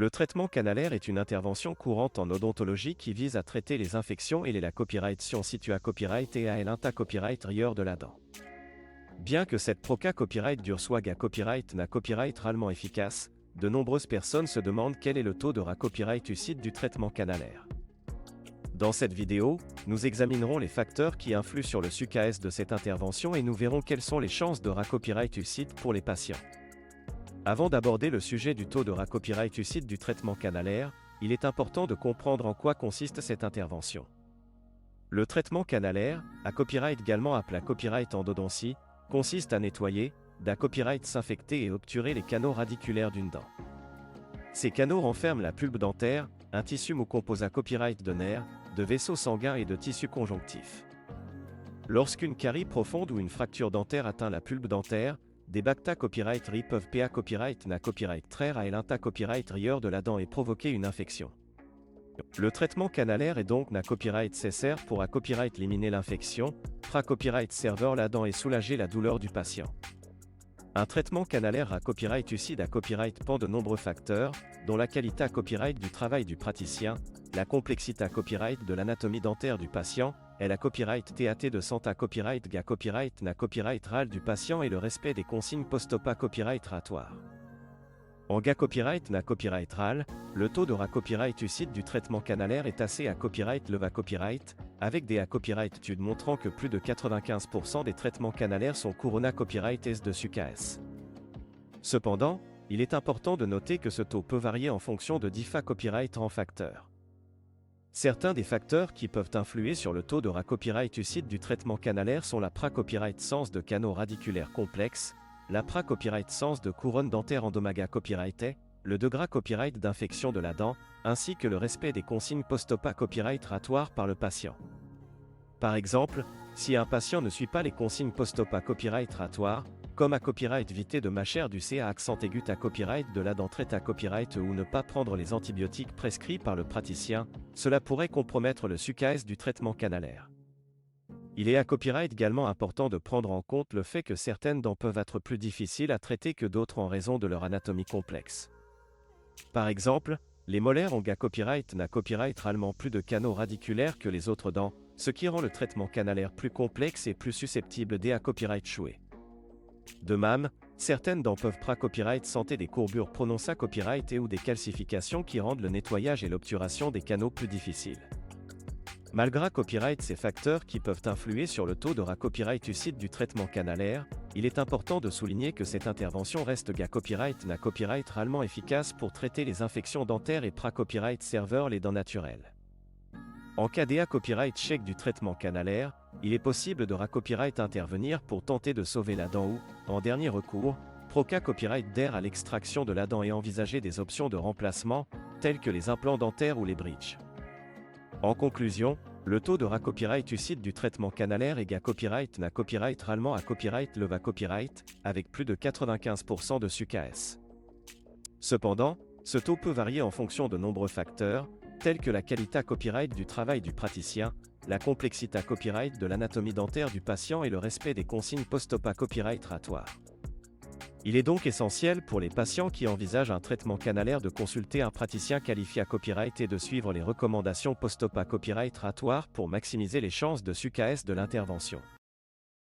Le traitement canalaire est une intervention courante en odontologie qui vise à traiter les infections et la copyright situ à copyright et à l'inta copyright rieur de la dent. Bien que cette proca copyright dure soit à copyright n'a copyright réellement efficace, de nombreuses personnes se demandent quel est le taux de copyright UCID du traitement canalaire. Dans cette vidéo, nous examinerons les facteurs qui influent sur le succès de cette intervention et nous verrons quelles sont les chances de copyright UCID pour les patients. Avant d'aborder le sujet du taux de copyright UCID du traitement canalaire, il est important de comprendre en quoi consiste cette intervention. Le traitement canalaire, à copyright également appelé copyright endodontie, consiste à nettoyer, copyright s'infecter et obturer les canaux radiculaires d'une dent. Ces canaux renferment la pulpe dentaire, un tissu ou composé copyright de nerfs, de vaisseaux sanguins et de tissus conjonctifs. Lorsqu'une carie profonde ou une fracture dentaire atteint la pulpe dentaire, des bacta copyright ri peuvent pa copyright na copyright traire à l'inta copyright rieur de la dent et provoquer une infection. Le traitement canalaire est donc na copyright cessaire pour copyright éliminer l'infection, pra copyright serveur la dent et soulager la douleur du patient. Un traitement canalaire à copyright UCID à copyright dépend de nombreux facteurs, dont la qualité à copyright du travail du praticien, la complexité à copyright de l'anatomie dentaire du patient, et la copyright TAT de santé à copyright ga copyright na copyright RAL du patient et le respect des consignes post-op copyright ratoire. En ga copyright na copyright RAL, le taux de copyright UCID du traitement canalaire est assez à copyright leva copyright, avec des copyright études montrant que plus de 95% des traitements canalaires sont couronna copyright S de SUCAS. Cependant, il est important de noter que ce taux peut varier en fonction de différents copyright en facteurs. Certains des facteurs qui peuvent influer sur le taux de copyright UCID du traitement canalaire sont la pra-copyright sens de canaux radiculaires complexes, la pra-copyright sens de couronne dentaire endomaga copyrighté, le degré copyright d'infection de la dent, ainsi que le respect des consignes post-op copyright ratoire par le patient. Par exemple, si un patient ne suit pas les consignes post-op copyright ratoire, comme à copyright éviter de mâcher du C à accent aigu à copyright de la dent traite à copyright ou ne pas prendre les antibiotiques prescrits par le praticien, cela pourrait compromettre le succès du traitement canalaire. Il est à copyright également important de prendre en compte le fait que certaines dents peuvent être plus difficiles à traiter que d'autres en raison de leur anatomie complexe. Par exemple, les molaires ont copyright na copyright réellement plus de canaux radiculaires que les autres dents, ce qui rend le traitement canalaire plus complexe et plus susceptible à copyright échoué. De même, certaines dents peuvent copyright santé des courbures prononcées copyright et ou des calcifications qui rendent le nettoyage et l'obturation des canaux plus difficiles. Malgré copyright ces facteurs qui peuvent influer sur le taux de copyright UCID du traitement canalaire, il est important de souligner que cette intervention reste copyright na copyright réellement efficace pour traiter les infections dentaires et copyright serveur les dents naturelles. En cas d'EA copyright check du traitement canalaire, il est possible de copyright intervenir pour tenter de sauver la dent ou, en dernier recours, proca copyright d'air à l'extraction de la dent et envisager des options de remplacement, telles que les implants dentaires ou les bridges. En conclusion, le taux de copyright UCID du traitement canalaire est copyright na copyright réellement à copyright leva copyright, avec plus de 95% de SUCAS. Cependant, ce taux peut varier en fonction de nombreux facteurs, tels que la qualité à copyright du travail du praticien, la complexité à copyright de l'anatomie dentaire du patient et le respect des consignes post-op copyright ratoire. Il est donc essentiel pour les patients qui envisagent un traitement canalaire de consulter un praticien qualifié à copyright et de suivre les recommandations post-op copyright ratoire pour maximiser les chances de succès de l'intervention.